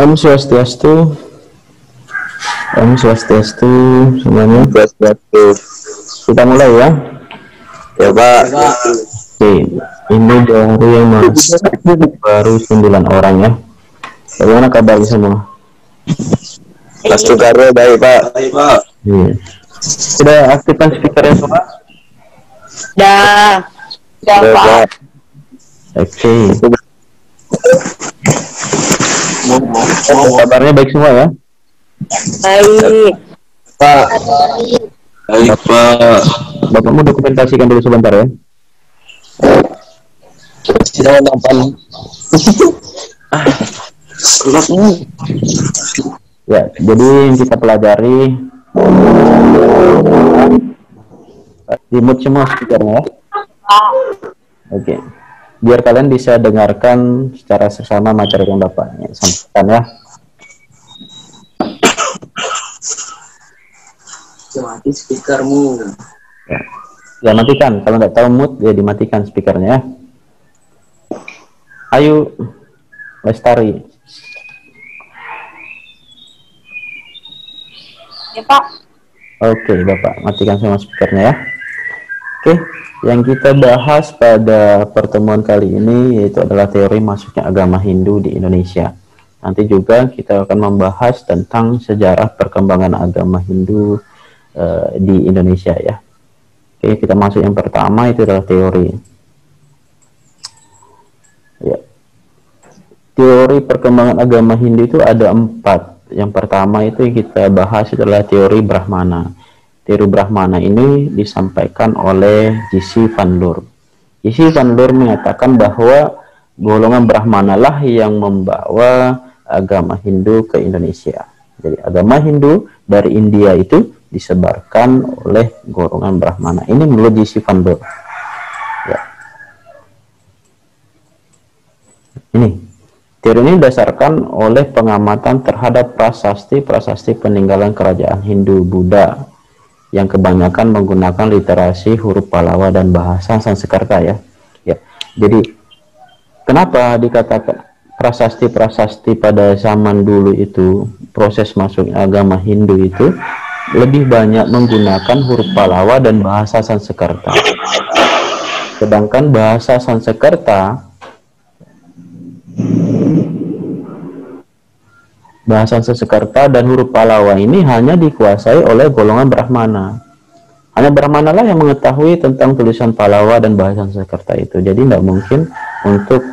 Om Swastiastu, Om Swastiastu semuanya. Swastiastu. Kita mulai ya. Ya Pak. Oke, ini dari yang masuk baru 9 orang ya. Bagaimana kabarnya semua? Mas Soekarno baik Pak. Baik Pak. Iya. Sudah aktifkan speakernya semua? Dah Pak. Oke. Kabarnya baik semua ya? Baik. Pak. Baik Pak. Bapakmu dokumentasikan dulu sebentar ya. Tidak nampak. Ya, jadi yang kita pelajari remote semua speakernya ya. Oke. Biar kalian bisa dengarkan secara seksama materi yang Bapak sampaikan ya. Mati speakermu. Ya, matikan. Kalau nggak tahu mute, ya dimatikan speakernya ya. Ayo, Lestari. Ya Pak. Oke, Bapak, matikan semua speakernya ya. Oke, yang kita bahas pada pertemuan kali ini yaitu adalah teori masuknya agama Hindu di Indonesia. Nanti juga kita akan membahas tentang sejarah perkembangan agama Hindu di Indonesia ya. Oke, kita masuk yang pertama itu adalah teori. Ya. Teori perkembangan agama Hindu itu ada 4. Yang pertama itu yang kita bahas adalah teori Brahmana. Teori Brahmana ini disampaikan oleh J.C. Van Leur. J.C. Van Leur mengatakan bahwa golongan Brahmana lah yang membawa agama Hindu ke Indonesia. Jadi agama Hindu dari India itu disebarkan oleh golongan Brahmana. Ini menurut J.C. Van Leur. Ya. Ini teori ini didasarkan oleh pengamatan terhadap prasasti peninggalan kerajaan Hindu Buddha yang kebanyakan menggunakan literasi huruf Pallawa dan bahasa Sanskerta ya. Ya. Jadi kenapa dikatakan prasasti pada zaman dulu itu proses masuk agama Hindu itu lebih banyak menggunakan huruf Pallawa dan bahasa Sanskerta. Sedangkan bahasa Sanskerta dan huruf Pallawa ini hanya dikuasai oleh golongan Brahmana. Hanya Brahmana lah yang mengetahui tentang tulisan Pallawa dan bahasa Sanskerta itu. Jadi tidak mungkin untuk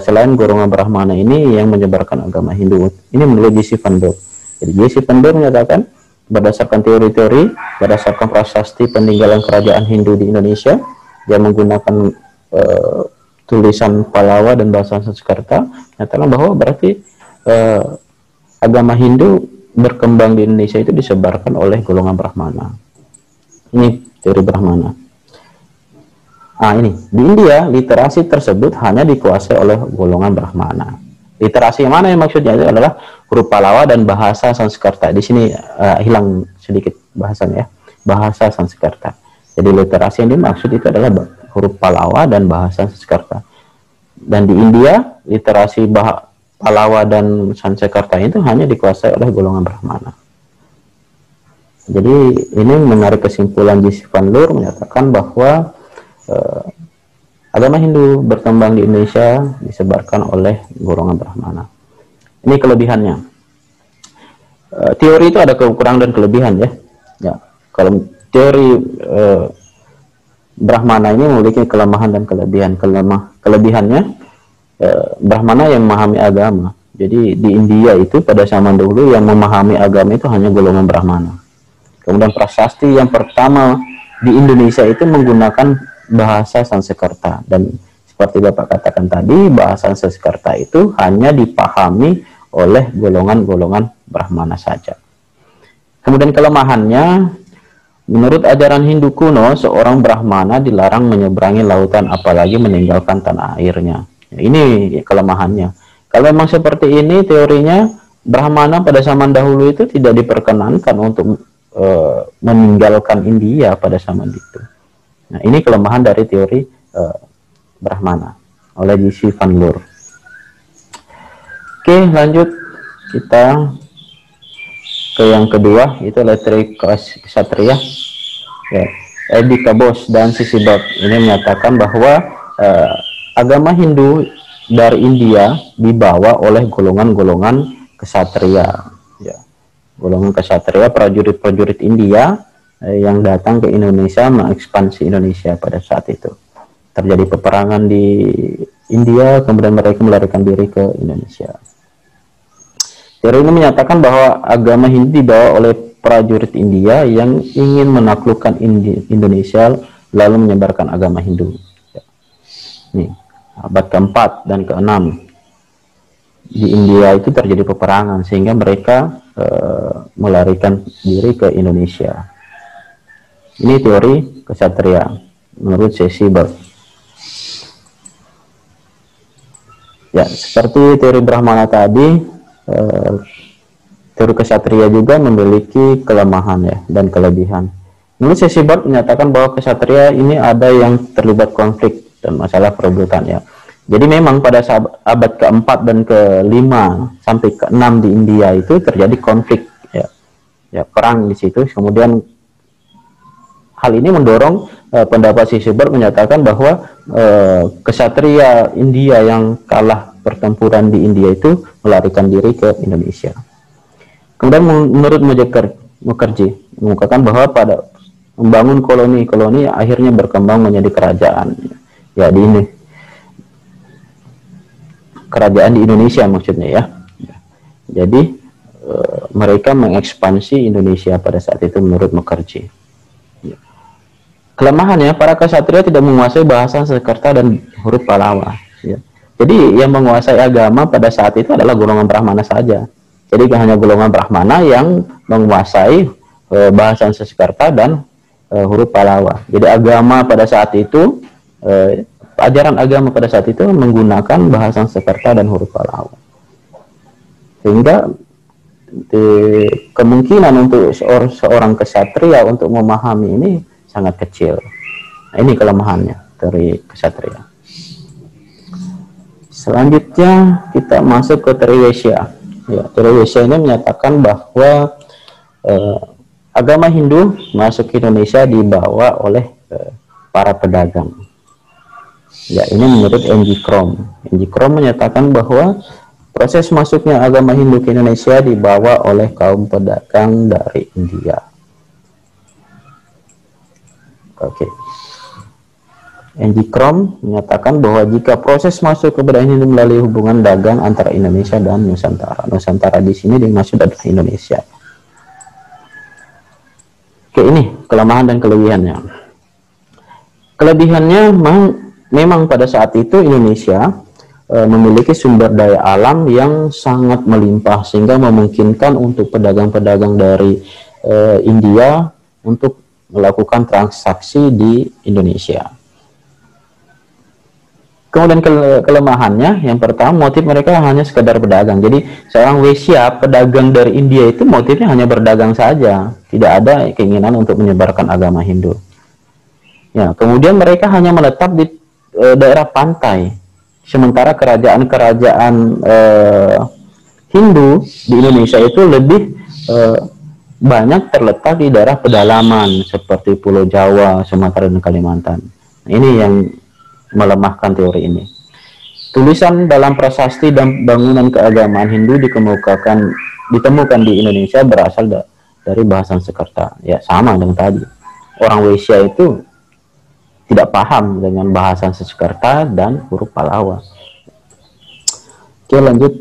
selain golongan Brahmana ini yang menyebarkan agama Hindu. Ini menurut J.C. Van Leur. Jadi J.C. Van Leur menyatakan berdasarkan teori-teori, berdasarkan prasasti peninggalan kerajaan Hindu di Indonesia yang menggunakan tulisan Pallawa dan bahasa Sanskerta, menyatakan bahwa berarti agama Hindu berkembang di Indonesia itu disebarkan oleh golongan Brahmana. Ini teori Brahmana. Nah ini, di India literasi tersebut hanya dikuasai oleh golongan Brahmana. Literasi yang mana yang maksudnya itu adalah huruf Pallawa dan bahasa Sanskerta. Di sini hilang sedikit bahasanya ya, bahasa Sanskerta. Jadi literasi yang dimaksud itu adalah huruf Pallawa dan bahasa Sanskerta. Dan di India literasi Pallawa dan Sanskerta itu hanya dikuasai oleh golongan Brahmana. Jadi ini menarik kesimpulan J.C. Van Leur menyatakan bahwa agama Hindu berkembang di Indonesia disebarkan oleh golongan Brahmana. Ini kelebihannya. Teori itu ada kekurangan dan kelebihan ya. Ya, kalau teori Brahmana ini memiliki kelemahan dan kelebihan. Kelebihannya Brahmana yang memahami agama. Jadi di India itu pada zaman dulu yang memahami agama itu hanya golongan Brahmana. Kemudian prasasti yang pertama di Indonesia itu menggunakan bahasa Sanskerta, dan seperti Bapak katakan tadi, bahasa Sanskerta itu hanya dipahami oleh golongan-golongan Brahmana saja. Kemudian kelemahannya, menurut ajaran Hindu kuno, seorang Brahmana dilarang menyeberangi lautan apalagi meninggalkan tanah airnya. Ini kelemahannya. Kalau memang seperti ini teorinya, Brahmana pada zaman dahulu itu tidak diperkenankan untuk meninggalkan India pada zaman itu. Nah, ini kelemahan dari teori Brahmana oleh J.C. Van Leur. Oke, lanjut. kita ke yang kedua, itu adalah teori ksatria. Ya, Edi Kabos dan Sisi Bab ini menyatakan bahwa agama Hindu dari India dibawa oleh golongan-golongan ksatria. Ya, golongan ksatria, prajurit-prajurit India yang datang ke Indonesia, mengekspansi Indonesia pada saat itu. Terjadi peperangan di India, kemudian mereka melarikan diri ke Indonesia. Teori ini menyatakan bahwa agama Hindu dibawa oleh prajurit India yang ingin menaklukkan Indonesia lalu menyebarkan agama Hindu. Nih, abad keempat dan keenam di India itu terjadi peperangan sehingga mereka melarikan diri ke Indonesia. Ini teori ksatria menurut Sesi Bab. Ya, seperti teori Brahmana tadi, teori ksatria juga memiliki kelemahan ya dan kelebihan. Menurut Sesi Bab menyatakan bahwa ksatria ini ada yang terlibat konflik dan masalah perebutan ya. Jadi memang pada abad keempat dan kelima sampai keenam di India itu terjadi konflik ya perang di situ. Kemudian hal ini mendorong pendapat Sesi Bab menyatakan bahwa ksatria India yang kalah pertempuran di India itu melarikan diri ke Indonesia. Kemudian menurut Mukherjee mengungkapkan bahwa pada membangun koloni-koloni akhirnya berkembang menjadi kerajaan. Ya, di ini kerajaan di Indonesia maksudnya ya. Jadi mereka mengekspansi Indonesia pada saat itu menurut Mukherjee. Kelemahannya, para ksatria tidak menguasai bahasa Sanskerta dan huruf Pallawa. Ya. Jadi yang menguasai agama pada saat itu adalah golongan Brahmana saja. Jadi hanya golongan Brahmana yang menguasai bahasa Sanskerta dan huruf Pallawa. Jadi agama pada saat itu, ajaran agama pada saat itu menggunakan bahasa Sanskerta dan huruf Pallawa. Sehingga kemungkinan untuk seorang ksatria untuk memahami ini sangat kecil. Nah, ini kelemahannya teori ksatria. Selanjutnya kita masuk ke teori Vaishya. Ya, teori Vaishya ini menyatakan bahwa agama Hindu masuk ke Indonesia dibawa oleh para pedagang. Ya, ini menurut N.G. Krom. N.G. Krom menyatakan bahwa proses masuknya agama Hindu ke Indonesia dibawa oleh kaum pedagang dari India. Oke. N.G. Krom menyatakan bahwa jika proses masuk ke budaya Hindu melalui hubungan dagang antara Indonesia dan Nusantara. Nusantara di sini dimaksud adalah Indonesia. Oke, ini kelemahan dan kelebihannya. Kelebihannya memang pada saat itu Indonesia memiliki sumber daya alam yang sangat melimpah sehingga memungkinkan untuk pedagang-pedagang dari India untuk melakukan transaksi di Indonesia. Kemudian kelemahannya, yang pertama motif mereka hanya sekedar berdagang. Jadi seorang Vaishya, pedagang dari India itu motifnya hanya berdagang saja, tidak ada keinginan untuk menyebarkan agama Hindu. Ya, kemudian mereka hanya menetap di daerah pantai, sementara kerajaan-kerajaan Hindu di Indonesia itu lebih banyak terletak di daerah pedalaman seperti Pulau Jawa, Sumatera, dan Kalimantan. Ini yang melemahkan teori ini. Tulisan dalam prasasti dan bangunan keagamaan Hindu ditemukan di Indonesia berasal dari bahasa Sanskerta. Ya, sama dengan tadi. Orang Vaishya itu tidak paham dengan bahasa Sanskerta dan huruf Pallawa. Oke, lanjut.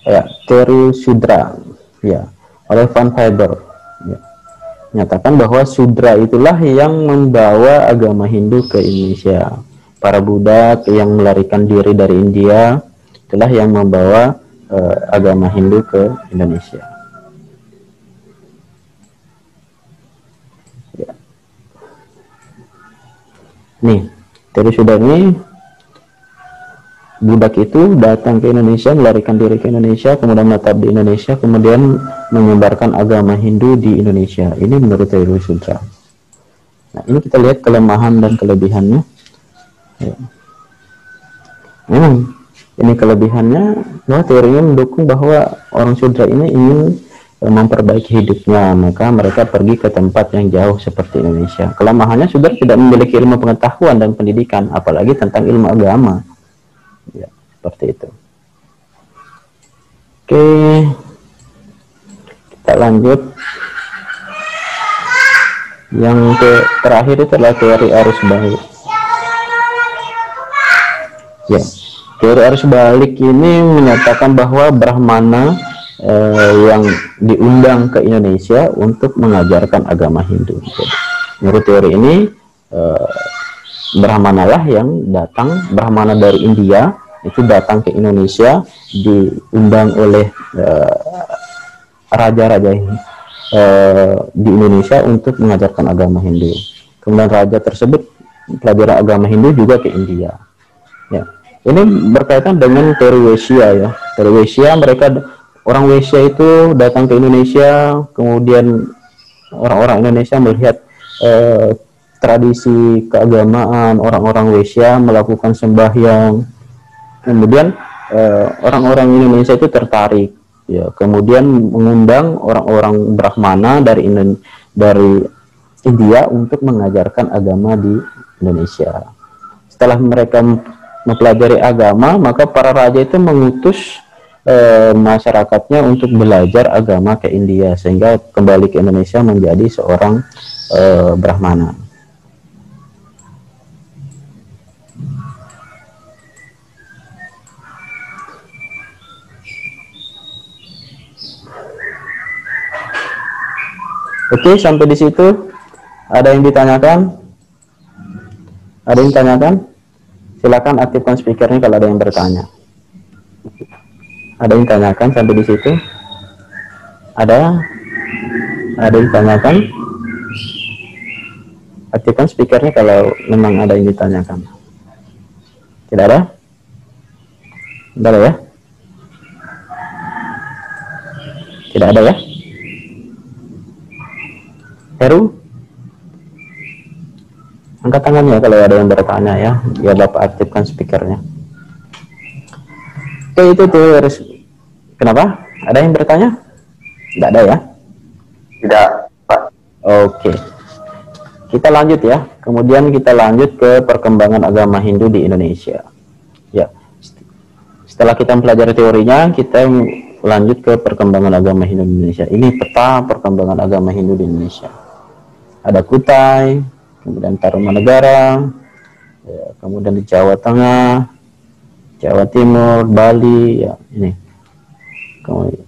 Ya, teori Sudra. Ya, oleh Van Faber. Ya. Menyatakan bahwa Sudra itulah yang membawa agama Hindu ke Indonesia. Para budak yang melarikan diri dari India itulah yang membawa agama Hindu ke Indonesia. Ya. Nih, teori Sudra ini, budak itu datang ke Indonesia, melarikan diri ke Indonesia, kemudian menetap di Indonesia, kemudian menyebarkan agama Hindu di Indonesia. Ini menurut teori Sudra. Nah, ini kita lihat kelemahan dan kelebihannya. Ya. Memang Ini kelebihannya, bahwa teorinya mendukung bahwa orang Sudra ini ingin memperbaiki hidupnya, maka mereka pergi ke tempat yang jauh seperti Indonesia. Kelemahannya Sudra tidak memiliki ilmu pengetahuan dan pendidikan, apalagi tentang ilmu agama. Ya, seperti itu. Oke, kita lanjut. Yang terakhir itu adalah teori arus balik. Ya, teori arus balik ini menyatakan bahwa Brahmana yang diundang ke Indonesia untuk mengajarkan agama Hindu. Jadi, menurut teori ini Brahmana lah yang datang, Brahmana dari India itu datang ke Indonesia, diundang oleh raja-raja di Indonesia untuk mengajarkan agama Hindu. Kemudian raja tersebut pelajaran agama Hindu juga ke India. Ya, ini berkaitan dengan teori Wesya ya. Teori Wesya, mereka orang Wesya itu datang ke Indonesia, kemudian orang-orang Indonesia melihat tradisi keagamaan orang-orang Wesya, melakukan sembahyang. Kemudian orang-orang Indonesia itu tertarik. Ya, kemudian mengundang orang-orang Brahmana dari India untuk mengajarkan agama di Indonesia. Setelah mereka mempelajari agama, maka para raja itu mengutus masyarakatnya untuk belajar agama ke India, sehingga kembali ke Indonesia menjadi seorang Brahmana. Oke, sampai di situ ada yang ditanyakan? Ada yang ditanyakan? Silakan aktifkan speakernya kalau ada yang bertanya. Ada yang tanyakan sampai di situ? Ada yang ditanyakan? Aktifkan speakernya kalau memang ada yang ditanyakan. Tidak ada? Tidak ada ya? Tidak ada ya? Heru, angkat tangannya kalau ada yang bertanya ya, biar Bapak aktifkan speakernya. Oke, itu tuh harus. Kenapa? Ada yang bertanya? Tidak ada ya? Tidak, Pak. Oke, kita lanjut ya. Kemudian kita lanjut ke perkembangan agama Hindu di Indonesia. Ya, setelah kita mempelajari teorinya, kita lanjut ke perkembangan agama Hindu di Indonesia. Ini peta perkembangan agama Hindu di Indonesia. Ada Kutai, kemudian Tarumanegara, ya, kemudian di Jawa Tengah, Jawa Timur, Bali, ya ini. Kemudian,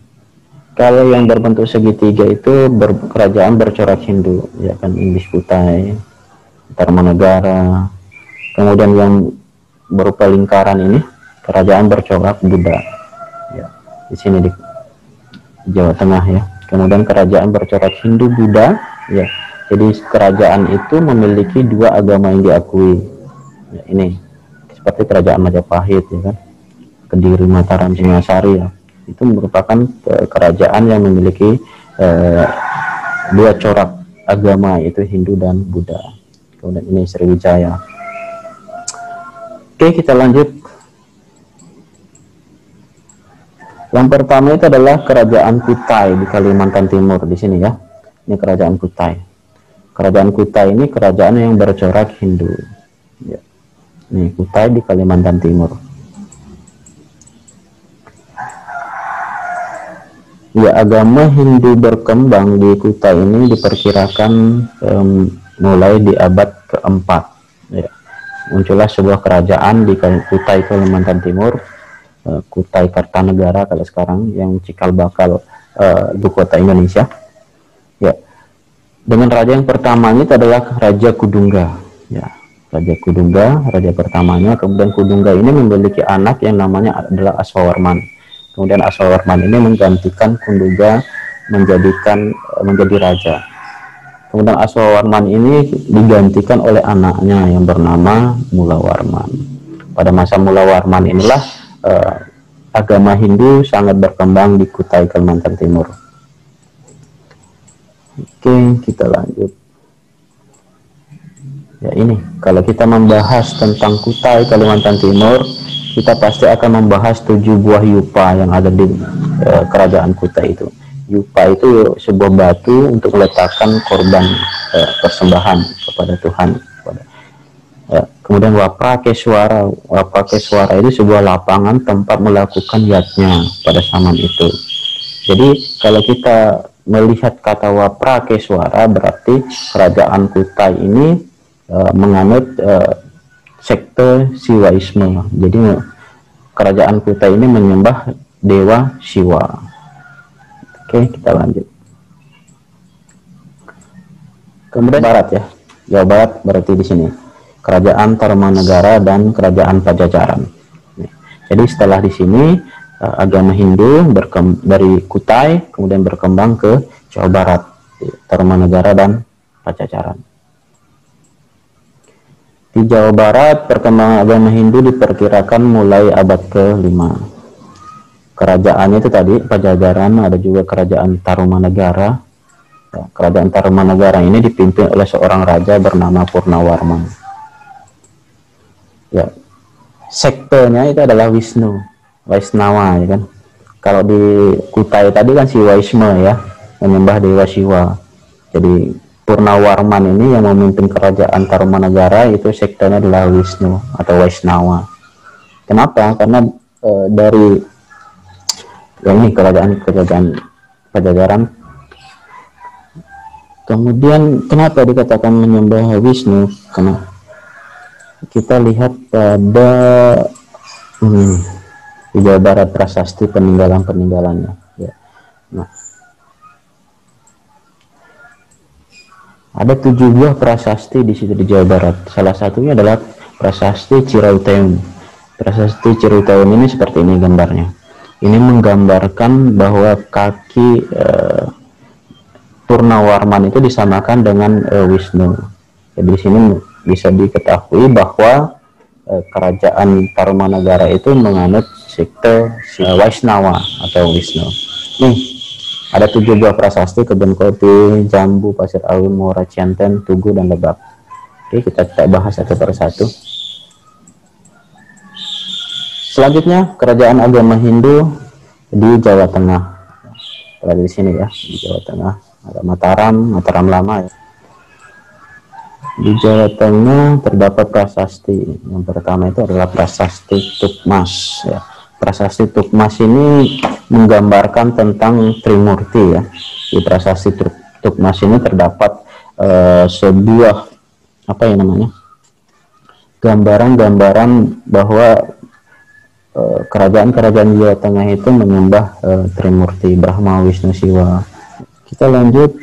kalau yang berbentuk segitiga itu kerajaan bercorak Hindu, ya kan, Indis Kutai, Tarumanegara. Kemudian yang berupa lingkaran ini kerajaan bercorak Buddha, ya, di sini di Jawa Tengah ya. Kemudian kerajaan bercorak Hindu Buddha, ya. Jadi kerajaan itu memiliki dua agama yang diakui. Ya, ini seperti kerajaan Majapahit ya kan, Kediri, Mataram, Singasari ya. Itu merupakan kerajaan yang memiliki dua corak agama, yaitu Hindu dan Buddha. Kemudian ini Sriwijaya. Oke, kita lanjut. Yang pertama itu adalah kerajaan Kutai di Kalimantan Timur di sini ya. Ini kerajaan Kutai. Kerajaan Kutai ini kerajaan yang bercorak Hindu. Ya. Ini Kutai di Kalimantan Timur. Ya, agama Hindu berkembang di Kutai ini diperkirakan mulai di abad keempat. Ya. Muncullah sebuah kerajaan di Kutai Kalimantan Timur, Kutai Kartanegara kalau sekarang, yang cikal bakal ibu kota Indonesia. Ya. Dengan raja yang pertamanya itu adalah Raja Kudungga. Ya, Raja Kudungga, raja pertamanya. Kemudian Kudungga ini memiliki anak yang namanya adalah Aswawarman. Kemudian Aswawarman ini menggantikan Kudungga menjadi raja. Kemudian Aswawarman ini digantikan oleh anaknya yang bernama Mulawarman. Pada masa Mulawarman inilah agama Hindu sangat berkembang di Kutai Kalimantan Timur. Oke, kita lanjut. Ya, ini kalau kita membahas tentang Kutai Kalimantan Timur, kita pasti akan membahas 7 buah yupa yang ada di kerajaan Kutai itu. Yupa itu sebuah batu untuk meletakkan korban persembahan kepada Tuhan. Kemudian Waprakeswara. Waprakeswara itu sebuah lapangan tempat melakukan yatnya pada zaman itu. Jadi kalau kita melihat kata Waprakeswara, berarti kerajaan Kutai ini menganut sekte Siwaisme. Jadi kerajaan Kutai ini menyembah dewa Siwa. Oke, kita lanjut. Kemudian Barat ya, Jawa Barat berarti di sini kerajaan Tarumanegara dan kerajaan Pajajaran. Jadi setelah di sini agama Hindu dari Kutai kemudian berkembang ke Jawa Barat, Tarumanegara dan Pajajaran. Di Jawa Barat, perkembangan agama Hindu diperkirakan mulai abad ke-5. Kerajaannya itu tadi Pajajaran, ada juga kerajaan Tarumanegara. Kerajaan Tarumanegara ini dipimpin oleh seorang raja bernama Purnawarman. Ya, sektenya itu adalah Wisnu, Waisnawa, ya kan. Kalau di Kutai tadi kan Siwaisme ya, menyembah dewa Siwa. Jadi Purnawarman ini yang memimpin kerajaan Tarumanegara itu sektenya adalah Wisnu atau Waisnawa. Kenapa? Karena dari yang ini kerajaan Pajajaran. Kemudian kenapa dikatakan menyembah Wisnu? Karena kita lihat pada di Jawa Barat prasasti peninggalannya. Ya. Nah, ada 7 buah prasasti di situ di Jawa Barat. Salah satunya adalah prasasti Cirauteun. Prasasti Cirauteun ini seperti ini gambarnya. Ini menggambarkan bahwa kaki Purnawarman itu disamakan dengan Wisnu. Jadi di sini bisa diketahui bahwa kerajaan Tarumanegara itu menganut sekte Waisnawa atau Wisnu. Nih, ada 7 buah prasasti: Kebun Kopi, Jambu, Pasir Awin, Muara Cianten, Tugu, dan Lebak. Oke, kita bahas satu persatu. Selanjutnya, kerajaan agama Hindu di Jawa Tengah. Berada di sini ya, di Jawa Tengah. Ada Mataram Lama. Ya. Di Jawa Tengah terdapat prasasti. Yang pertama itu adalah prasasti Tukmas. Ya. Prasasti Tukmas ini menggambarkan tentang Trimurti ya. Di prasasti Tukmas ini terdapat sebuah gambaran-gambaran bahwa kerajaan-kerajaan Jawa Tengah itu menyembah Trimurti, Brahma, Wisnu, Siwa. Kita lanjut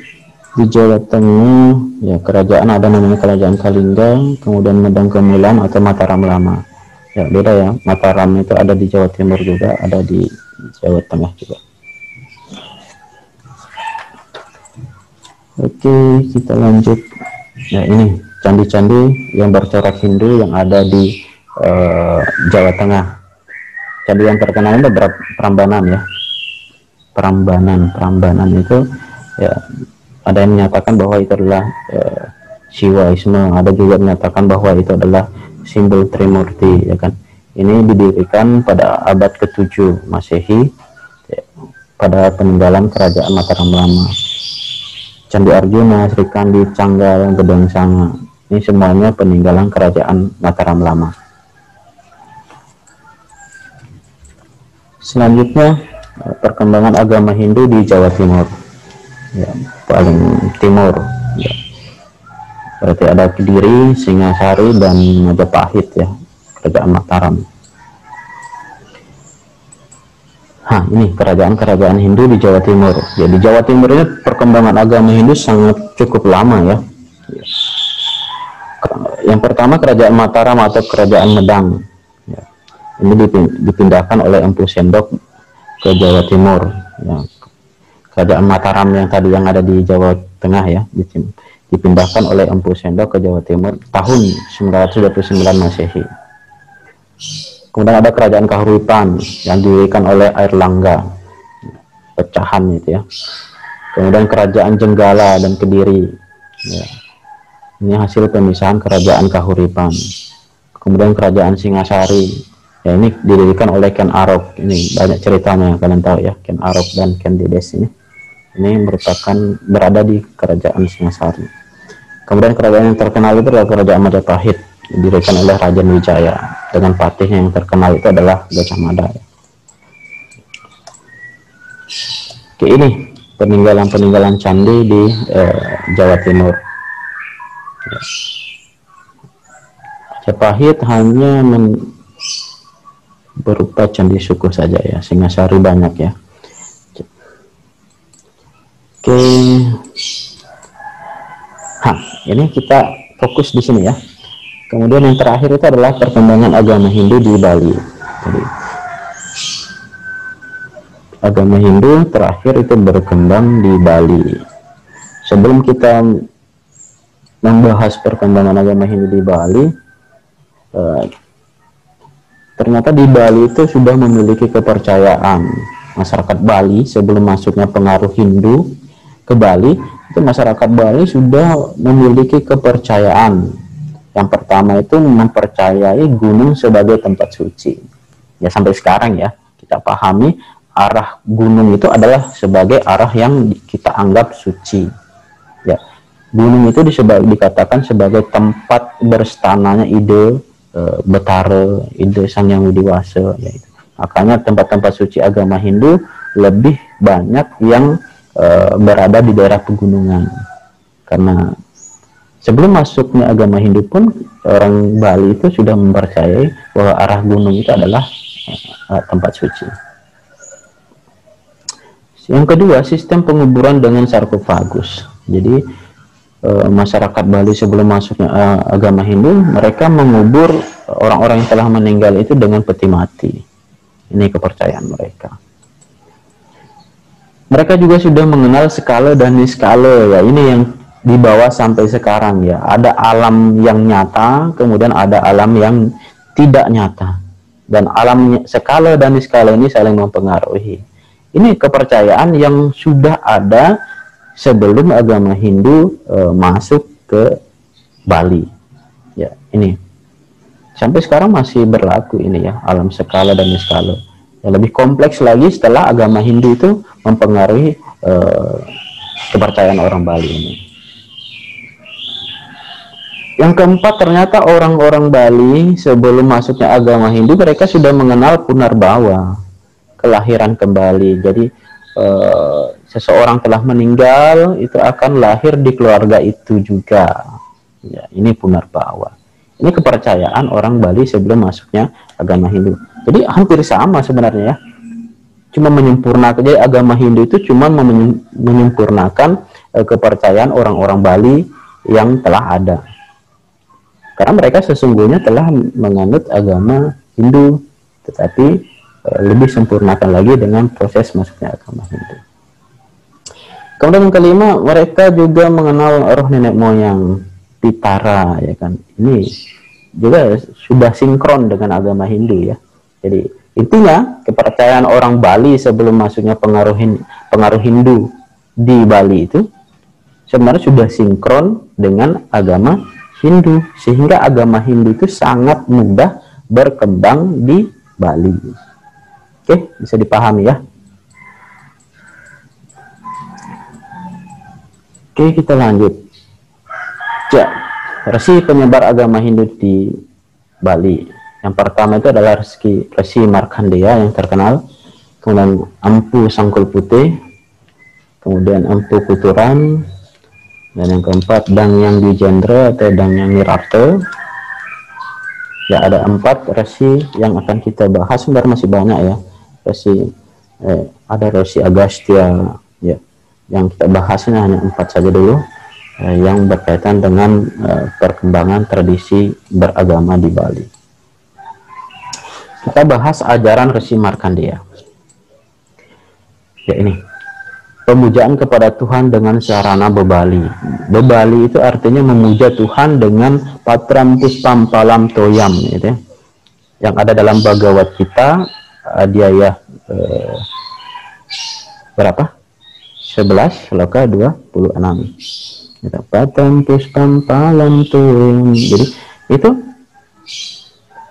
di Jawa Tengah ya, kerajaan ada namanya kerajaan Kalingga, kemudian Medang Kemulan atau Mataram Lama. Ya, beda ya. Mataram itu ada di Jawa Timur juga, ada di Jawa Tengah juga. Oke, kita lanjut. Nah, ini candi-candi yang bercorak Hindu yang ada di Jawa Tengah. Candi yang terkenal itu Prambanan ya. Prambanan itu ya, ada yang menyatakan bahwa itu adalah Siwaisme, ada juga menyatakan bahwa itu adalah simbol Trimurti, ya kan. Ini didirikan pada abad ke-7 Masehi ya, pada peninggalan kerajaan Mataram Lama. Candi Arjuna, Sri Kandi, Canggal, Gedong Sanga, ini semuanya peninggalan kerajaan Mataram Lama. Selanjutnya perkembangan agama Hindu di Jawa Timur ya, paling timur ya. Berarti ada Kediri, Singasari, dan Majapahit ya, kerajaan Mataram. Ini kerajaan-kerajaan Hindu di Jawa Timur. Ya, di Jawa Timur ini perkembangan agama Hindu sangat cukup lama ya. Yang pertama kerajaan Mataram atau kerajaan Medang ya. Ini dipindahkan oleh Empu Sendok ke Jawa Timur ya. Kerajaan Mataram yang tadi yang ada di Jawa Tengah ya, dipindahkan oleh Empu Sendok ke Jawa Timur tahun 929 Masehi. Kemudian ada kerajaan Kahuripan yang didirikan oleh Airlangga, pecahan itu ya. Kemudian kerajaan Jenggala dan Kediri ya. Ini hasil pemisahan kerajaan Kahuripan. Kemudian kerajaan Singasari, ya ini didirikan oleh Ken Arok. Ini banyak ceritanya, kalian tahu ya, Ken Arok dan Ken Dedes ini. Ini merupakan berada di kerajaan Singasari. Kemudian kerajaan yang terkenal itu adalah kerajaan Majapahit, didirikan oleh Raja Wijaya, dengan patihnya yang terkenal itu adalah Gajah Mada. Oke, ini peninggalan-peninggalan candi di Jawa Timur. Majapahit hanya berupa candi suku saja ya, Singasari banyak ya. Oke, ini kita fokus di sini ya. Kemudian yang terakhir itu adalah perkembangan agama Hindu di Bali. Jadi, agama Hindu terakhir itu berkembang di Bali. Sebelum kita membahas perkembangan agama Hindu di Bali, ternyata di Bali itu sudah memiliki kepercayaan. Masyarakat Bali sebelum masuknya pengaruh Hindu ke Bali, itu masyarakat Bali sudah memiliki kepercayaan. Yang pertama itu mempercayai gunung sebagai tempat suci. Ya sampai sekarang ya, kita pahami arah gunung itu adalah sebagai arah yang kita anggap suci. Ya, gunung itu dikatakan sebagai tempat berstananya ide Betara, ide Sang Yang Widiwasa. Ya, makanya tempat-tempat suci agama Hindu lebih banyak yang berada di daerah pegunungan. Karena sebelum masuknya agama Hindu pun orang Bali itu sudah mempercayai bahwa arah gunung itu adalah tempat suci. Yang kedua, sistem penguburan dengan sarkofagus. Jadi masyarakat Bali sebelum masuknya agama Hindu, mereka mengubur orang-orang yang telah meninggal itu dengan peti mati. Ini kepercayaan mereka. Mereka juga sudah mengenal skala dan niskala ya. Ini yang dibawa sampai sekarang ya. Ada alam yang nyata, kemudian ada alam yang tidak nyata. Dan alam skala dan niskala ini saling mempengaruhi. Ini kepercayaan yang sudah ada sebelum agama Hindu masuk ke Bali. Ya, ini sampai sekarang masih berlaku ini ya, alam skala dan niskala. Ya, lebih kompleks lagi setelah agama Hindu itu mempengaruhi kepercayaan orang Bali ini. Yang keempat, ternyata orang-orang Bali sebelum masuknya agama Hindu mereka sudah mengenal Punarbawa, kelahiran kembali. Jadi seseorang telah meninggal itu akan lahir di keluarga itu juga. Ya, ini Punarbawa. Ini kepercayaan orang Bali sebelum masuknya agama Hindu. Jadi hampir sama sebenarnya ya. Cuma menyempurnakan, jadi agama Hindu itu cuma menyempurnakan kepercayaan orang-orang Bali yang telah ada. Karena mereka sesungguhnya telah menganut agama Hindu, tetapi lebih sempurnakan lagi dengan proses masuknya agama Hindu. Kemudian yang kelima, mereka juga mengenal roh nenek moyang, Pitara, ya kan. Ini juga sudah sinkron dengan agama Hindu ya. Jadi intinya kepercayaan orang Bali sebelum masuknya pengaruh Hindu di Bali itu sebenarnya sudah sinkron dengan agama Hindu, sehingga agama Hindu itu sangat mudah berkembang di Bali. Oke, bisa dipahami ya. Oke, kita lanjut. Ya, resi penyebar agama Hindu di Bali. Yang pertama itu adalah Resi Markandeya yang terkenal, kemudian Empu Sangkul Putih, kemudian Empu Kuturan, dan yang keempat Dangyang Dijendra atau Dangyang Nirarte. Ya, ada 4 resi yang akan kita bahas. Sebenarnya masih banyak ya ada Resi Agastya ya, yang kita bahasnya hanya 4 saja dulu, yang berkaitan dengan perkembangan tradisi beragama di Bali. Kita bahas ajaran Resi Markandeya. Ya, ini pemujaan kepada Tuhan dengan sarana bebali. Bebali itu artinya memuja Tuhan dengan patram puspam palam toyam, gitu ya, yang ada dalam Bhagavad Gita Adhyaya berapa? 11 sloka 26. Patam puspam palam tuing. Jadi itu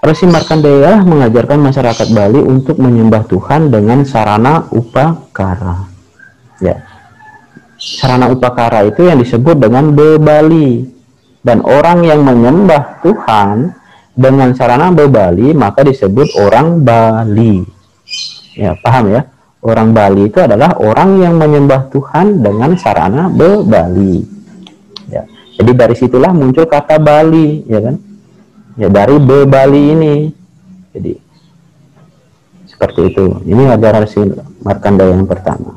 Resi Markandeya mengajarkan masyarakat Bali untuk menyembah Tuhan dengan sarana upakara. Ya, sarana upakara itu yang disebut dengan bebali. Dan orang yang menyembah Tuhan dengan sarana bebali maka disebut orang Bali. Ya, paham ya? Orang Bali itu adalah orang yang menyembah Tuhan dengan sarana bebali. Ya, jadi dari situlah muncul kata Bali, ya kan? Ya, dari bebali ini. Jadi seperti itu. Ini adalah Resi Markandeya yang pertama.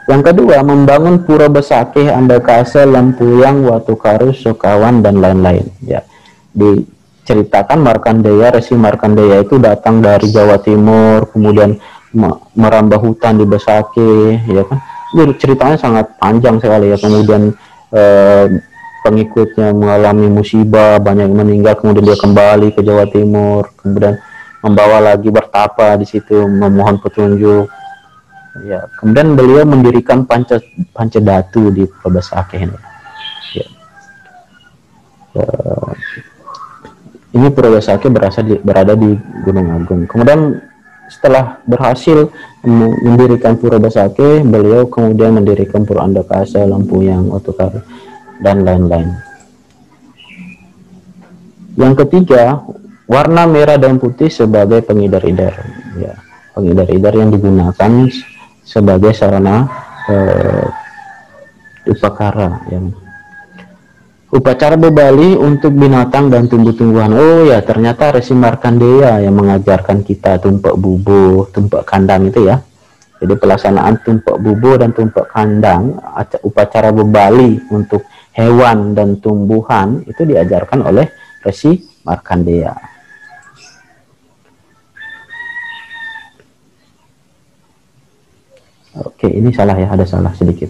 Yang kedua, membangun pura besakih, andakase, lempuyang, watukarus, sokawan, dan lain-lain. Ya, diceritakan Markandeya, Resi Markandeya itu datang dari Jawa Timur, kemudian merambah hutan di Besakih, ya kan? Jadi ceritanya sangat panjang sekali ya. Kemudian pengikutnya mengalami musibah, banyak yang meninggal, kemudian dia kembali ke Jawa Timur, kemudian membawa lagi bertapa di situ, memohon petunjuk. Ya, kemudian beliau mendirikan Pancadatu di Besakih ini. Ya. Ini Pura Besakih berada di Gunung Agung. Kemudian setelah berhasil mendirikan Pura Besakih, beliau kemudian mendirikan Pura Andakasa, Lempuyang, Otukar, dan lain-lain. Yang ketiga, warna merah dan putih sebagai pengidar-idar. Ya, pengidar-idar yang digunakan sebagai sarana upakara. Ya. Upacara bebali untuk binatang dan tumbuh-tumbuhan. Oh ya, ternyata Resi Markandeya yang mengajarkan kita tumpak bubuh, tumpak kandang itu ya. Jadi pelaksanaan tumpak bubuh dan tumpak kandang, upacara bebali untuk hewan dan tumbuhan itu diajarkan oleh Resi Markandeya. Oke, ini salah ya, ada salah sedikit.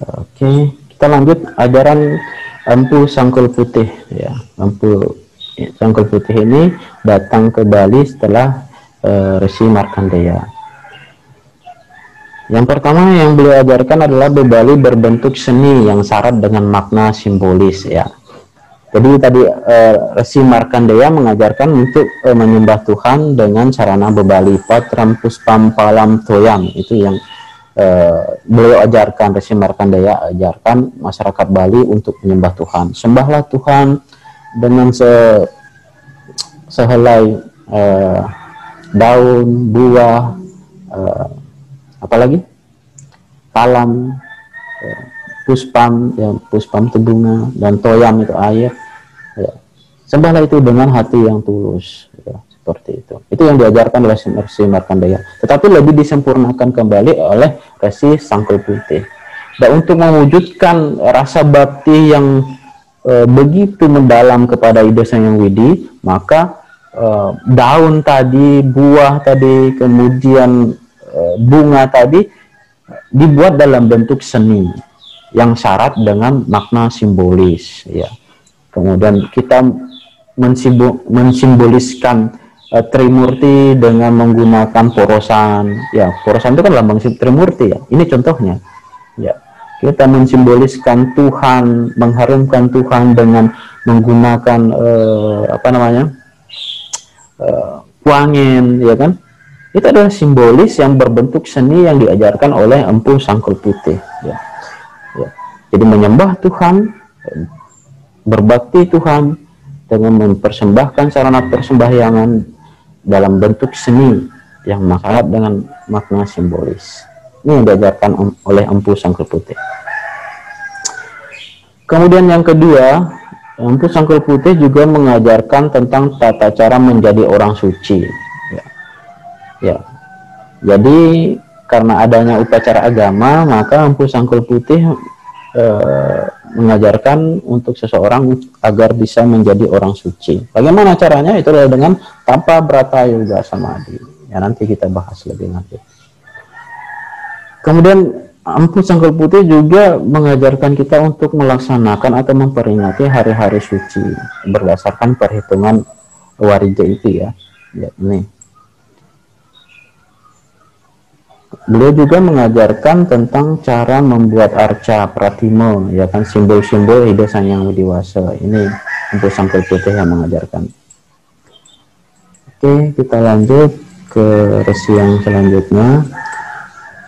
Oke, kita lanjut ajaran Empu Sangkul Putih ya. Empu Sangkul Putih ini datang ke Bali setelah Resi Markandeya. Yang pertama yang beliau ajarkan adalah bebali berbentuk seni yang syarat dengan makna simbolis ya. Jadi tadi Resi Markandeya mengajarkan untuk menyembah Tuhan dengan sarana bebali, patram puspam palam toyam, itu yang beliau ajarkan, Resi Markandeya ajarkan masyarakat Bali untuk menyembah Tuhan. Sembahlah Tuhan dengan sehelai daun, buah, apalagi palam, puspam, ya, puspam itu bunga, dan toyam itu air. Ya. Sembahlah itu dengan hati yang tulus. Ya. Seperti itu. Itu yang diajarkan oleh Resi Markandeya. Tetapi lebih disempurnakan kembali oleh Resi Sangkul Putih. Dan untuk mewujudkan rasa bakti yang begitu mendalam kepada Ida Sang Widi, maka daun tadi, buah tadi, kemudian bunga tadi dibuat dalam bentuk seni yang syarat dengan makna simbolis. Ya. Kemudian kita mensimboliskan Trimurti dengan menggunakan porosan. Ya, porosan itu kan lambang Trimurti ya. Ini contohnya. Ya, kita mensimboliskan Tuhan, mengharumkan Tuhan dengan menggunakan kuangin, ya kan? Itu adalah simbolis yang berbentuk seni yang diajarkan oleh Empu Sangkul Putih. Ya. Ya. Jadi menyembah Tuhan, berbakti Tuhan dengan mempersembahkan sarana persembahyangan dalam bentuk seni yang syarat dengan makna simbolis. Ini yang diajarkan oleh Empu Sangkul Putih. Kemudian yang kedua, Empu Sangkul Putih juga mengajarkan tentang tata cara menjadi orang suci. Ya. Ya. Jadi karena adanya upacara agama, maka Empu Sangkul Putih mengajarkan untuk seseorang agar bisa menjadi orang suci. Bagaimana caranya? Itu adalah dengan Tapa Brata Yoga Samadhi. Ya, nanti kita bahas lebih lanjut. Kemudian Empu Sangkul Putih juga mengajarkan kita untuk melaksanakan atau memperingati hari-hari suci berdasarkan perhitungan Warija itu ya. Ya, ini. Beliau juga mengajarkan tentang cara membuat arca pratimo, ya kan, simbol-simbol hidup sang yang dewasa. Ini Empu Sangkal Putih yang mengajarkan. Oke, kita lanjut ke resi yang selanjutnya.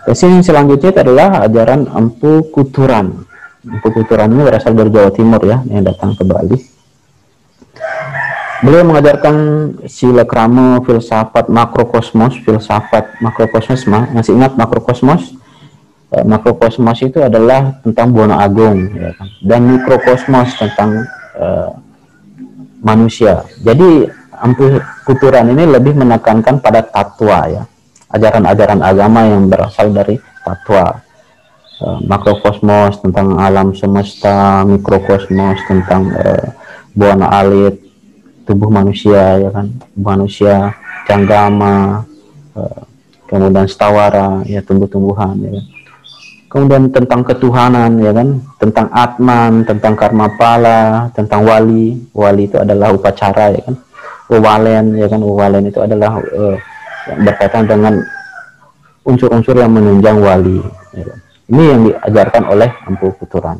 Resi yang selanjutnya adalah ajaran Empu Kuturan. Empu Kuturan ini berasal dari Jawa Timur ya, yang datang ke Bali. Beliau mengajarkan sila krama, filsafat makrokosmos, masih ingat makrokosmos? Makrokosmos itu adalah tentang buana agung, ya kan? Dan mikrokosmos tentang manusia. Jadi Empu Kuturan ini lebih menekankan pada tatwa ya, ajaran-ajaran agama yang berasal dari tatwa. Makrokosmos tentang alam semesta, mikrokosmos tentang buana alit, tubuh manusia, ya kan, manusia, canggama, kemudian stawara, ya, tumbuh-tumbuhan, ya kan. Kemudian tentang ketuhanan, ya kan, tentang atman, tentang karma pala, tentang wali. Wali itu adalah upacara, ya kan. Wawalen, ya kan, wawalen itu adalah yang berkaitan dengan unsur-unsur yang menunjang wali, ya kan. Ini yang diajarkan oleh Empu Kuturan.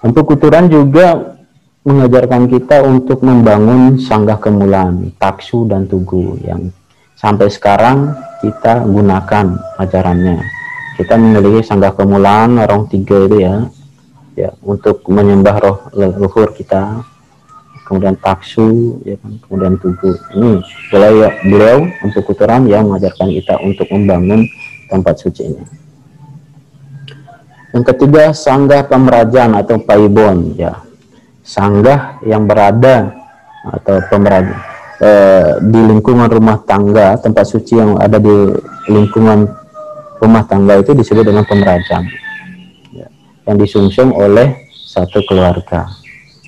Empu Kuturan juga mengajarkan kita untuk membangun sanggah kemulan, taksu dan tugu yang sampai sekarang kita gunakan ajarannya. Kita memiliki sanggah kemulan rong 3 itu ya untuk menyembah roh leluhur kita, kemudian taksu, ya kan, kemudian tugu. Ini beliau Empu Kuturan yang mengajarkan kita untuk membangun tempat suci ini. Yang ketiga, sanggah pemerajan atau paibon, ya. Sanggah yang berada atau pemerajan di lingkungan rumah tangga, tempat suci yang ada di lingkungan rumah tangga itu disebut dengan pemerajan, ya, yang disungsung oleh satu keluarga.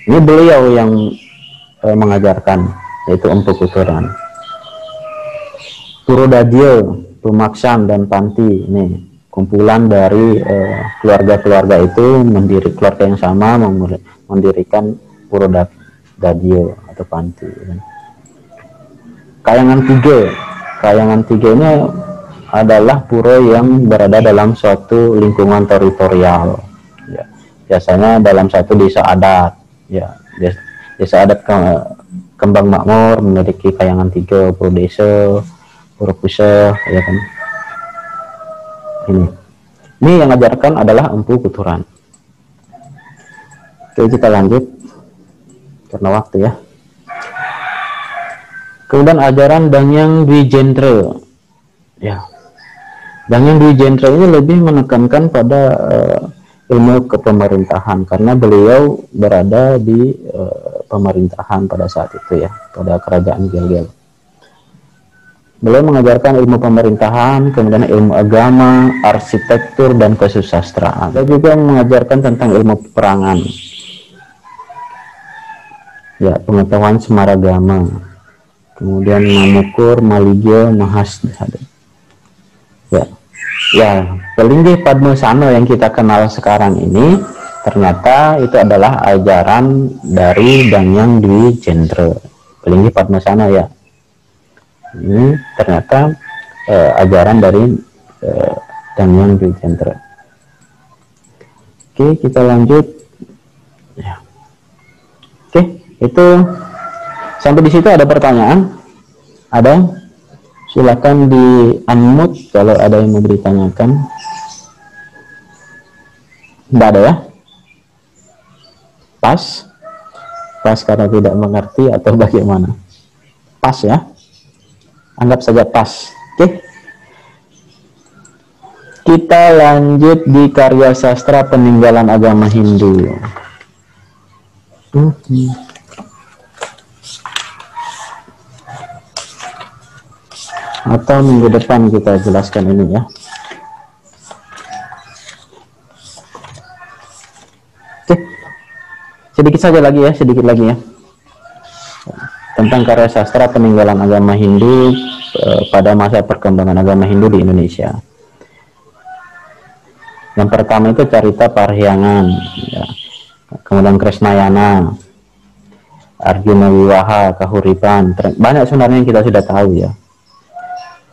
Ini beliau yang mengajarkan, yaitu Empu Kuturan. Purodadio, Pumaksan, dan Panti, ini kumpulan dari keluarga-keluarga itu keluarga yang sama mendirikan Purodadio atau Panti. Kayangan 3 ini adalah pura yang berada dalam suatu lingkungan teritorial, ya. Biasanya dalam satu desa adat, ya. Desa adat Kembang Makmur memiliki kayangan 3, pura desa, pura pusat, ya kan. Ini yang mengajarkan adalah Empu Kuturan. Oke, kita lanjut karena waktu ya. Kemudian ajaran Dangyang Dwijendra, ya. Dangyang Dwijendra ini lebih menekankan pada ilmu kepemerintahan karena beliau berada di pemerintahan pada saat itu ya, pada kerajaan Gel-Gel. Beliau mengajarkan ilmu pemerintahan, kemudian ilmu agama, arsitektur, dan kesusastraan. Beliau juga mengajarkan tentang ilmu peperangan, ya, pengetahuan semaragama, kemudian Mamukur, Maligya, Mahasdhada. Ya, Pelinggih Padmasana yang kita kenal sekarang ini ternyata itu adalah ajaran dari Dangyang Dwijendra. Pelinggih Padmasana, ya. Ini ternyata ajaran dari Dangyang Dwijendra. Oke, kita lanjut. Ya. Oke, itu sampai di situ ada pertanyaan? Ada? Silakan di unmute kalau ada yang mau ditanyakan. Tidak ada ya? Pas? Pas karena tidak mengerti atau bagaimana? Pas ya? Anggap saja pas. Oke. Kita lanjut di karya sastra peninggalan agama Hindu. Atau minggu depan kita jelaskan ini ya. Oke. Sedikit saja lagi ya, sedikit lagi ya. Tentang karya sastra peninggalan agama Hindu pada masa perkembangan agama Hindu di Indonesia. Yang pertama itu Carita Parahyangan, ya. Kemudian Krisnayana, Arjuna Wiwaha, Kahuripan, banyak sebenarnya yang kita sudah tahu ya.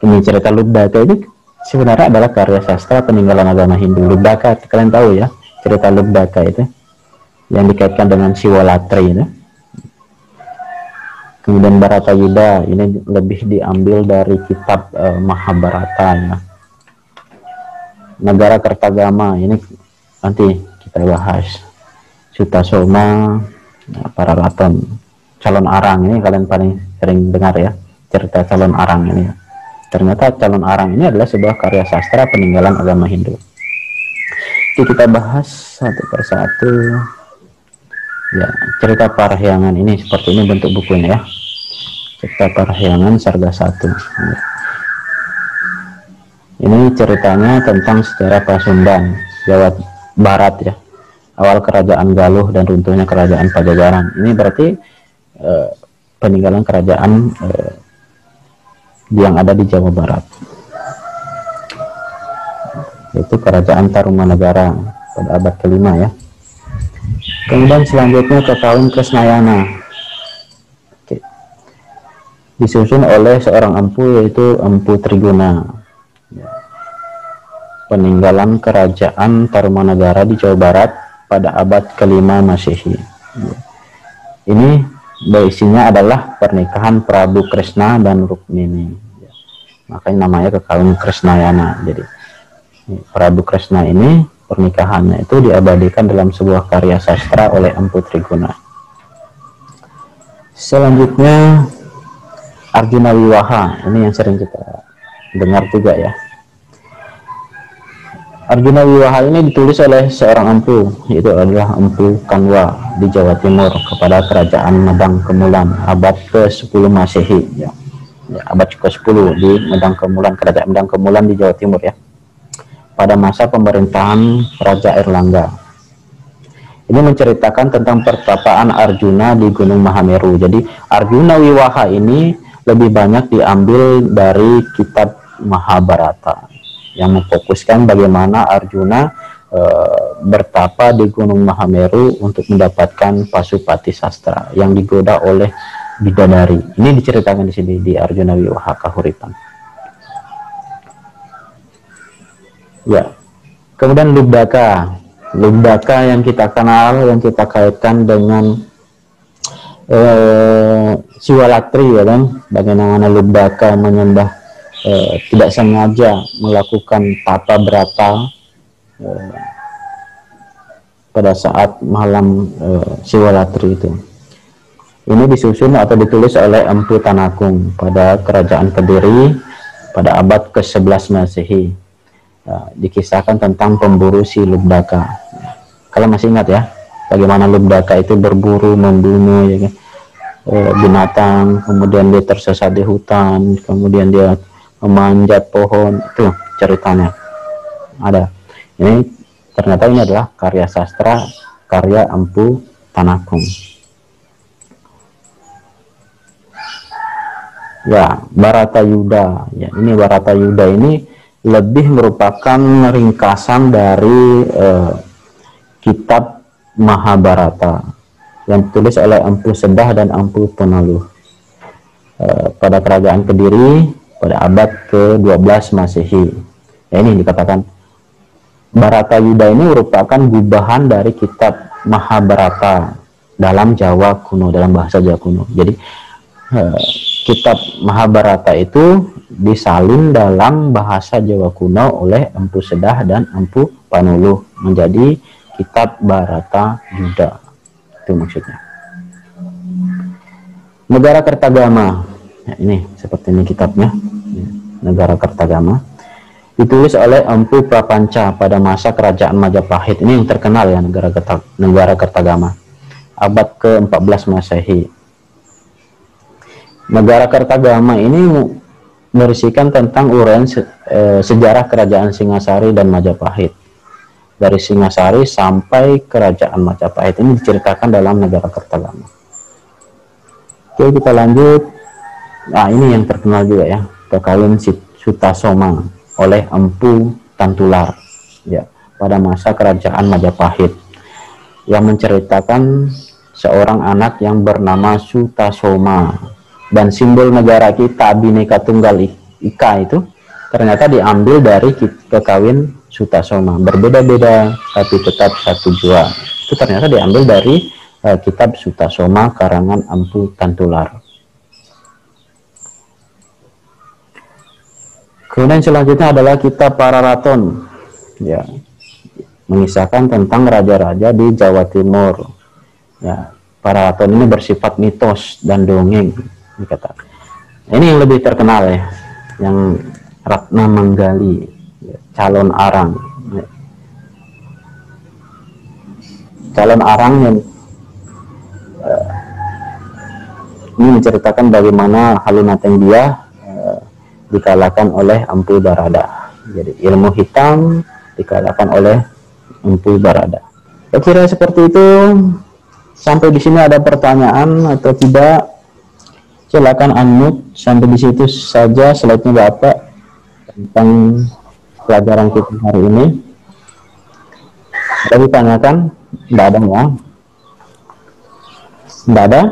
Ini cerita Lubdaka itu sebenarnya adalah karya sastra peninggalan agama Hindu. Lubdaka, kalian tahu ya, cerita Lubdaka itu yang dikaitkan dengan Siwalatri itu. Kemudian Baratayuda ini lebih diambil dari kitab Mahabharata ya. Negara Kertagama ini nanti kita bahas. Sutasoma, para raton, calon arang ini kalian paling sering dengar ya, cerita calon arang ini. Ternyata calon arang ini adalah sebuah karya sastra peninggalan agama Hindu. Jadi kita bahas satu persatu. Ya, cerita Parahyangan ini seperti ini bentuk bukunya ya. Cerita Parahyangan Sarga 1. Ya. Ini ceritanya tentang sejarah Pasundan, Jawa Barat ya. Awal kerajaan Galuh dan runtuhnya kerajaan Pajajaran. Ini berarti peninggalan kerajaan yang ada di Jawa Barat, yaitu kerajaan Tarumanagara pada abad ke-5 ya. Kemudian selanjutnya ke kaum Krisnayana. Oke. Disusun oleh seorang empu, yaitu Empu Triguna ya. Peninggalan kerajaan Tarumanagara di Jawa Barat pada abad ke-5 Masehi ya. Ini isinya adalah pernikahan Prabu Kresna dan Rukmini ya. Makanya namanya ke kaum Krisnayana. Jadi Prabu Kresna ini pernikahannya itu diabadikan dalam sebuah karya sastra oleh Empu Triguna. Selanjutnya Arjuna Wiwaha, ini yang sering kita dengar juga ya. Arjuna Wiwaha ini ditulis oleh seorang empu, yaitu adalah Empu Kanwa di Jawa Timur kepada kerajaan Medang Kemulan abad ke-10 Masehi ya. Abad ke-10 di Medang Kemulan, kerajaan Medang Kemulan di Jawa Timur ya, pada masa pemerintahan Raja Erlangga. Ini menceritakan tentang pertapaan Arjuna di Gunung Mahameru. Jadi Arjuna Wiwaha ini lebih banyak diambil dari kitab Mahabharata yang memfokuskan bagaimana Arjuna bertapa di Gunung Mahameru untuk mendapatkan Pasupati Sastra yang digoda oleh bidadari. Ini diceritakan di sini di Arjuna Wiwaha Kahuripan. Ya. Kemudian Lubdaka. Lubdaka yang kita kenal, yang kita kaitkan dengan Siwalatri ya kan, bagaimana Lubdaka menyembah tidak sengaja melakukan tata berata pada saat malam Siwalatri itu. Ini disusun atau ditulis oleh Empu Tanakung pada kerajaan Kediri pada abad ke-11 Masehi. Dikisahkan tentang pemburu si Lubdaka. Kalian masih ingat ya, bagaimana Lubdaka itu berburu, membunuh ya kan, binatang, kemudian dia tersesat di hutan, kemudian dia memanjat pohon, itu ceritanya ada. Ini ternyata ini adalah karya sastra karya Empu Tanakung. Ya, Baratayuda ya, ini Baratayuda ini lebih merupakan ringkasan dari kitab Mahabharata yang ditulis oleh Empu Sedah dan Empu Penaluh pada kerajaan Kediri pada abad ke-12 Masehi. Ya, ini dikatakan Baratayuda ini merupakan gubahan dari kitab Mahabharata dalam Jawa kuno, dalam bahasa Jawa kuno. Jadi kitab Mahabharata itu disalin dalam bahasa Jawa kuno oleh Empu Sedah dan Empu Panuluh menjadi kitab Baratayuda. Itu maksudnya. Negara Kertagama. Ya, ini seperti ini kitabnya ya, Negara Kertagama ditulis oleh Empu Prapanca pada masa kerajaan Majapahit. Ini yang terkenal ya, Negara Kertagama abad ke-14 Masehi. Negara Kertagama ini berisikan tentang uraian sejarah kerajaan Singasari dan Majapahit. Dari Singasari sampai kerajaan Majapahit ini diceritakan dalam Negara Kertagama. Oke, kita lanjut. Nah, ini yang terkenal juga ya, Kekayun Sutasoma oleh Empu Tantular ya, pada masa kerajaan Majapahit, yang menceritakan seorang anak yang bernama Sutasoma dan simbol negara kita Bhinneka Tunggal Ika itu ternyata diambil dari kekawin Sutasoma, berbeda-beda tapi tetap satu jua. Itu ternyata diambil dari kitab Sutasoma karangan Empu Tantular. Kemudian selanjutnya adalah kitab Pararaton, ya, mengisahkan tentang raja-raja di Jawa Timur. Ya, Pararaton ini bersifat mitos dan dongeng dikatakan. Ini yang lebih terkenal ya, yang Ratna Manggali, ya, calon arang. Ya. Calon arang yang ini menceritakan bagaimana Halunateng dia dikalahkan oleh Empu Barada. Jadi ilmu hitam dikalahkan oleh Empu Barada. Saya kira seperti itu. Sampai di sini ada pertanyaan atau tidak? Silakan unmute. Sampai di situ saja slide-nya Bapak tentang pelajaran kita hari ini. Ada ditanyakan? Tidak ada ya? Tidak ada?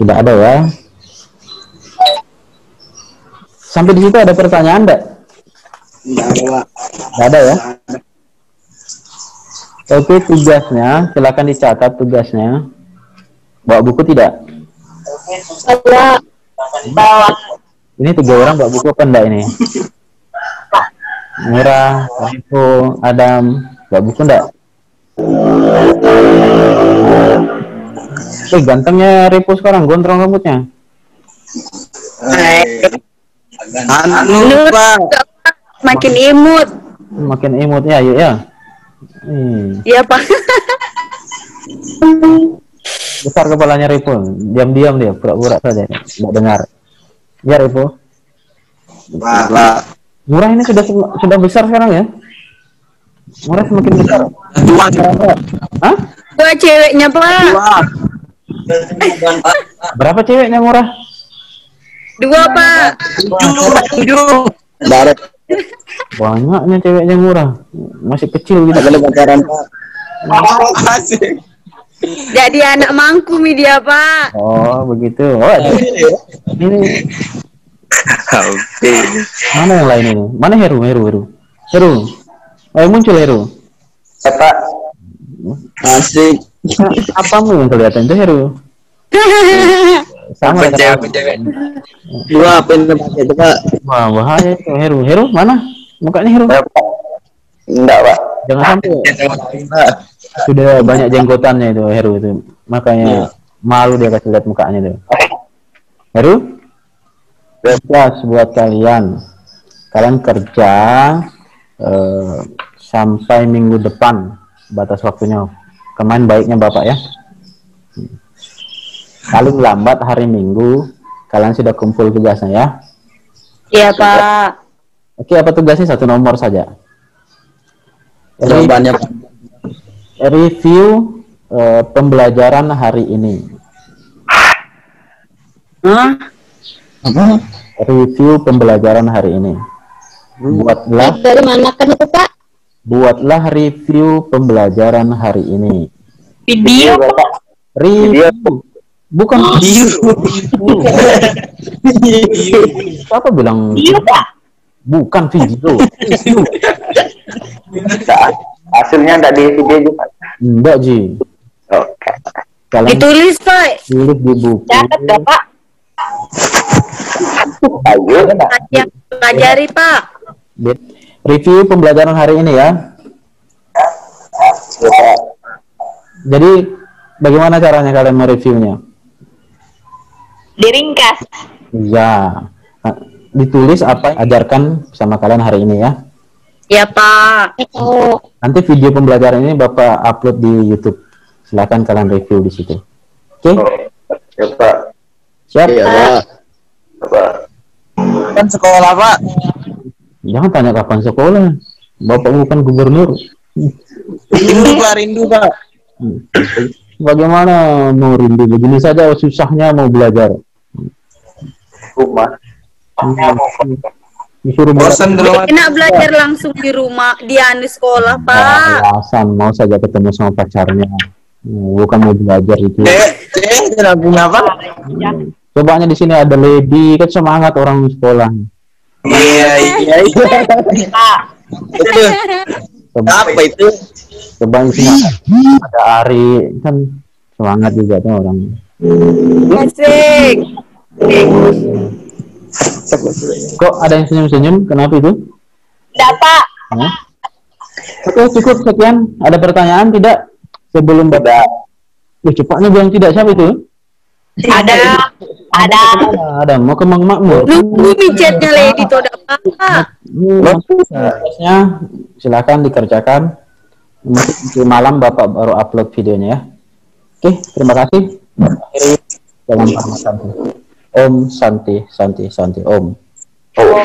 Tidak ada ya? Sampai di situ ada pertanyaan enggak? Tidak ada ya? Oke, tugasnya silakan dicatat tugasnya. Bawa buku tidak? Ini 3 orang bawa buku apa enggak ini? Mira, Rifu, Adam, bawa buku enggak? Gantengnya Rifu sekarang, gondrong rambutnya. Pak. Makin imut. Makin imut ya, yuk ya. Iya, Pak. Besar kepalanya Rifu, diam-diam dia, pura-pura saja, tidak dengar. Ya Rifu. Murah ini sudah besar sekarang ya? Murah semakin besar. Hah? 2 ceweknya, Pak. Berapa ceweknya Murah? 2, Pak. 7. Barat. Banyaknya ceweknya Murah. Masih kecil gitu. Ada pacaran, Pak. Jadi anak mangkumi dia, Pak. Oh, begitu. Oh, ini. Mana yang lain ini? Mana Heru? Ayo muncul Heru. Pak. Asik. Apamu yang kelihatan itu Heru? Sama ya. Dua apa yang pakai itu, Pak? Wah, bahaya itu Heru. Heru mana? Mukanya Heru. Enggak, Pak. Jangan sampai. Sudah banyak jenggotannya itu Heru itu. Makanya malu dia kasih lihat mukanya itu. Heru? Tugas buat kalian. Kalian kerja sampai minggu depan batas waktunya. Kemarin baiknya Bapak ya. Paling lambat hari Minggu kalian sudah kumpul tugasnya ya. Iya, Pak. Oke, apa tugasnya? 1 nomor saja. Jawabannya, Pak. Review pembelajaran hari ini. Hah? Review pembelajaran hari ini. Buatlah Dari mana kan itu, Pak? Buatlah review pembelajaran hari ini. Video, Pak. Review. Bukan video. Siapa bilang Video, Pak. bukan video? Hasilnya enggak di video juga. Enggak, Ji. Oke. Kalian Ditulis, Pak. tulis di buku. Catat, Pak. Ayo. Yang pelajari, Pak. Review pembelajaran hari ini ya. Jadi bagaimana caranya kalian mereviewnya? Diringkas. Ya, ditulis apa yang ajarkan sama kalian hari ini ya. Ya, Pak. Nanti video pembelajaran ini Bapak upload di YouTube. Silakan kalian review di situ. Oke? Ya, Pak. Siap? Iya, Pak. Kan sekolah, Pak. Jangan tanya kapan sekolah. Bapak bukan gubernur. Rindu, Pak, rindu, Pak. Bagaimana mau rindu begini saja susahnya mau belajar. Rumah. Disuruh Bosan di rumah. Enak belajar langsung di rumah, di sekolah, Pak. alasan mau saja ketemu sama pacarnya. Bukan mau belajar itu. Kenapa? Cobanya di sini ada Lady, kan semangat orang sekolah. Iya. Coba, Apa itu? coba di sini ada Ari, kan semangat juga tuh orang. Asik. Kok ada yang senyum-senyum? Kenapa itu? Enggak, Pak. Hah? Oke, cukup sekian. Ada pertanyaan tidak? Sebelum Bapak. Cepatnya bilang tidak, siapa itu? Ada. Ada, mau ke Mang Makmur. Nunggu micetnya Lady tuh ada Pak. Prosesnya silakan dikerjakan. Mungkin malam Bapak baru upload videonya ya. Oke, terima kasih. Akhiri dalam nama Santi. Om Santi, Santi, Santi, Om. Oh,